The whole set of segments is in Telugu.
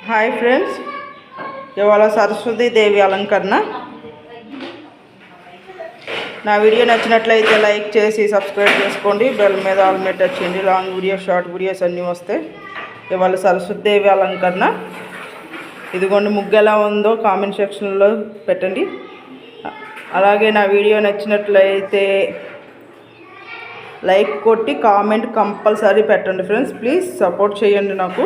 హాయ్ ఫ్రెండ్స్, ఇవాళ సరస్వతీదేవి అలంకరణ. నా వీడియో నచ్చినట్లయితే లైక్ చేసి సబ్స్క్రైబ్ చేసుకోండి. బెల్ మీద ఆల్ మీద టచ్ చేయండి. లాంగ్ వీడియోస్, షార్ట్ వీడియోస్ అన్నీ వస్తాయి. ఇవాళ సరస్వతీదేవి అలంకరణ. ఇదిగోండి, ముగ్గు ఎలా ఉందో కామెంట్ సెక్షన్లో పెట్టండి. అలాగే నా వీడియో నచ్చినట్లయితే లైక్ కొట్టి కామెంట్ కంపల్సరీ పెట్టండి ఫ్రెండ్స్. ప్లీజ్ సపోర్ట్ చేయండి. నాకు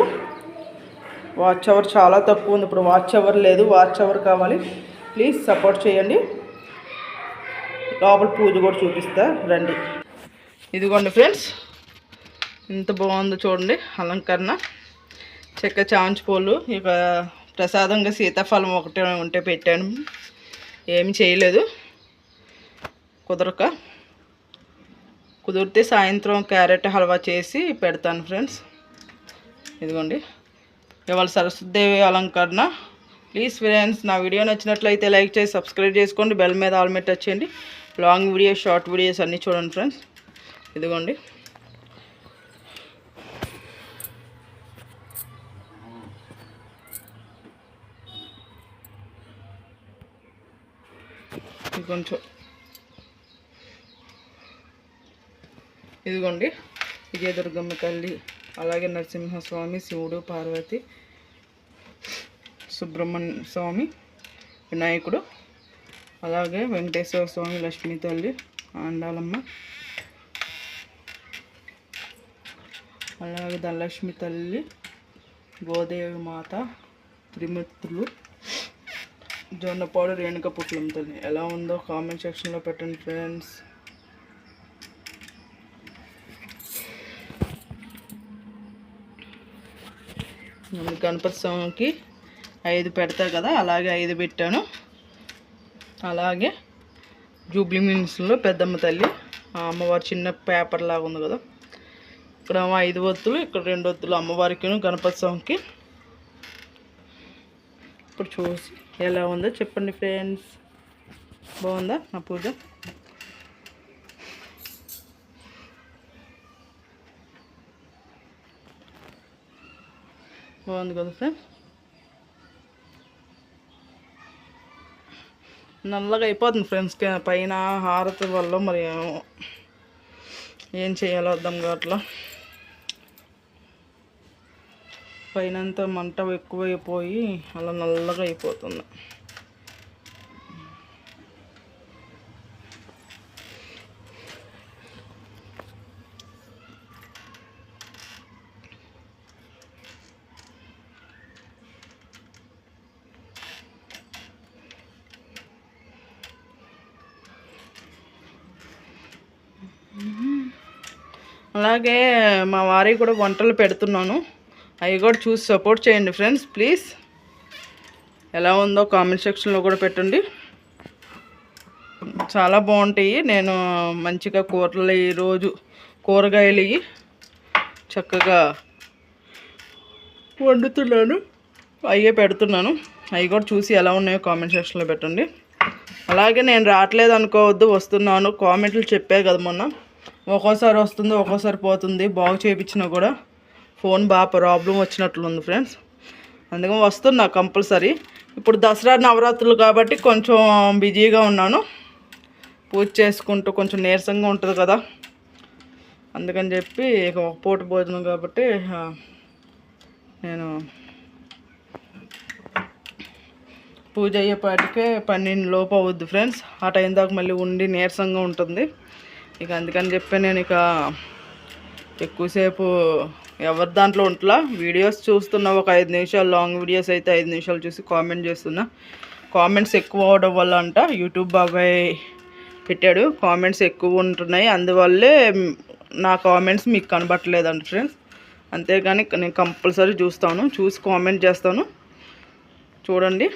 వాచ్ అవర్ చాలా తక్కువ ఉంది. ఇప్పుడు వాచ్ అవర్ లేదు, వాచ్ అవర్ కావాలి. ప్లీజ్ సపోర్ట్ చేయండి. లోపల పూజ కూడా చూపిస్తా రండి. ఇదిగోండి ఫ్రెండ్స్, ఇంత బాగుందో చూడండి అలంకరణ. చెక్క చామంతి పూలు, ఇక ప్రసాదంగా సీతాఫలం ఒకటే ఉంటే పెట్టాను. ఏమి చేయలేదు, కుదిరితే సాయంత్రం క్యారెట్ హల్వా చేసి పెడతాను ఫ్రెండ్స్. ఇదిగోండి ఇవాళ సరస్వతీదేవి అలంకరణ. ప్లీజ్ ఫ్రెండ్స్, నా వీడియో నచ్చినట్లయితే లైక్ చేసి సబ్స్క్రైబ్ చేసుకోండి. బెల్ మీద ఆల్ మీద టచ్ చేయండి. లాంగ్ వీడియోస్, షార్ట్ వీడియోస్ అన్నీ చూడండి ఫ్రెండ్స్. ఇదిగోండి కొంచెం ఇదిగోండి విజయదుర్గమ్మ తల్లి, అలాగే నరసింహస్వామి, శివుడు, పార్వతి, సుబ్రహ్మణ్య స్వామి, వినాయకుడు, అలాగే వెంకటేశ్వర స్వామి, లక్ష్మీ తల్లి, ఆండాలమ్మ, అలాగే ధనలక్ష్మి తల్లి, గోదేవి మాత, త్రిమూర్తులు, జొన్నపాడు రేణుక పుట్లం తల్లి. ఎలా ఉందో కామెంట్ సెక్షన్లో పెట్టండి ఫ్రెండ్స్. గణపతి స్వామికి 5 పెడతా కదా, అలాగే 5 పెట్టాను. అలాగే జూబ్లీ మిన్స్లో పెద్దమ్మ తల్లి, అమ్మవారి చిన్న పేపర్ లాగా ఉంది కదా, ఇక్కడ 5 ఒత్తులు, ఇక్కడ 2 ఒత్తులు అమ్మవారికి, గణపతి స్వామికి. ఇప్పుడు చూసి ఎలా ఉందో చెప్పండి ఫ్రెండ్స్. బాగుందా నా పూజ? బాగుంది కదా ఫ్రెండ్స్. నల్లగా అయిపోతుంది ఫ్రెండ్స్ పైన హారతి వల్ల. మరి ఏం చేయాలో అర్థం కావట్లా. పైనంతా మంట ఎక్కువైపోయి అలా నల్లగా అయిపోతుంది. అలాగే మా వారికి కూడా వంటలు పెడుతున్నాను, అవి కూడా చూసి సపోర్ట్ చేయండి ఫ్రెండ్స్. ప్లీజ్ ఎలా ఉందో కామెంట్ సెక్షన్లో కూడా పెట్టండి. చాలా బాగుంటాయి. నేను మంచిగా కూరలు ఈరోజు కూరగాయలు చక్కగా వండుతున్నాను, అయ్యే పెడుతున్నాను. అవి కూడా చూసి ఎలా ఉన్నాయో కామెంట్ సెక్షన్లో పెట్టండి. అలాగే నేను రావట్లేదు అనుకోవద్దు, వస్తున్నాను. కామెంట్లు చెప్పారు కదా మొన్న, ఒక్కోసారి వస్తుంది, ఒక్కోసారి పోతుంది. బాగు చేయించినా కూడా ఫోన్ బాగా ప్రాబ్లం వచ్చినట్లుంది ఫ్రెండ్స్. అందుకని వస్తున్నా కంపల్సరీ. ఇప్పుడు దసరా నవరాత్రులు కాబట్టి కొంచెం బిజీగా ఉన్నాను. పూజ చేసుకుంటూ కొంచెం నీరసంగా ఉంటుంది కదా, అందుకని చెప్పి ఒక పూట భోజనం కాబట్టి నేను పూజ అయ్యేపాటికే 12 లోపు అవుద్ది ఫ్రెండ్స్. ఆ టైం దాకా మళ్ళీ ఉండి నీరసంగా ఉంటుంది. ఇక అందుకని చెప్పి నేను ఇక ఎక్కువసేపు ఎవరి దాంట్లో ఉంటలా, వీడియోస్ చూస్తున్నా. ఒక 5 నిమిషాలు లాంగ్ వీడియోస్ అయితే 5 నిమిషాలు చూసి కామెంట్ చేస్తున్నా. కామెంట్స్ ఎక్కువ అవడం వల్ల అంట యూట్యూబ్ బాబాయ్ పెట్టాడు, కామెంట్స్ ఎక్కువ ఉంటున్నాయి, అందువల్లే నా కామెంట్స్ మీకు కనబట్టలేదంట ఫ్రెండ్స్. అంతేగాని నేను కంపల్సరీ చూస్తాను, చూసి కామెంట్ చేస్తాను, చూడండి.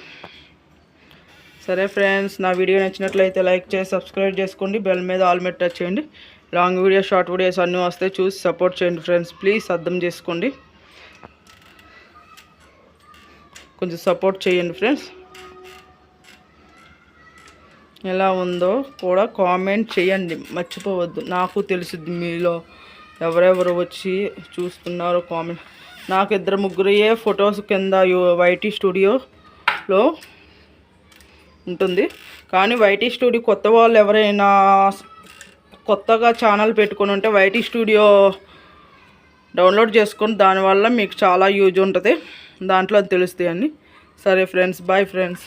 సరే ఫ్రెండ్స్, నా వీడియో నచ్చినట్లయితే లైక్ చేసి సబ్స్క్రైబ్ చేసుకోండి. బెల్ మీద ఆల్ మీద టచ్ చేయండి. లాంగ్ వీడియోస్, షార్ట్ వీడియోస్ అన్నీ వస్తాయి, చూసి సపోర్ట్ చేయండి ఫ్రెండ్స్. ప్లీజ్ అర్థం చేసుకోండి, కొంచెం సపోర్ట్ చేయండి ఫ్రెండ్స్. ఎలా ఉందో కూడా కామెంట్ చేయండి, మర్చిపోవద్దు. నాకు తెలుసుద్ది మీలో ఎవరెవరు వచ్చి చూస్తున్నారో. కామెంట్ నాకు 2-3 ఫొటోస్ కింద వైటీ స్టూడియోలో ఉంటుంది. కానీ వైటీ స్టూడియో కొత్త వాళ్ళు ఎవరైనా కొత్తగా ఛానల్ పెట్టుకొని ఉంటే వైటీ స్టూడియో డౌన్లోడ్ చేసుకొని దానివల్ల మీకు చాలా యూజ్ ఉంటుంది, దాంట్లో అది తెలుస్తాయి అన్నీ. సరే ఫ్రెండ్స్, బాయ్ ఫ్రెండ్స్.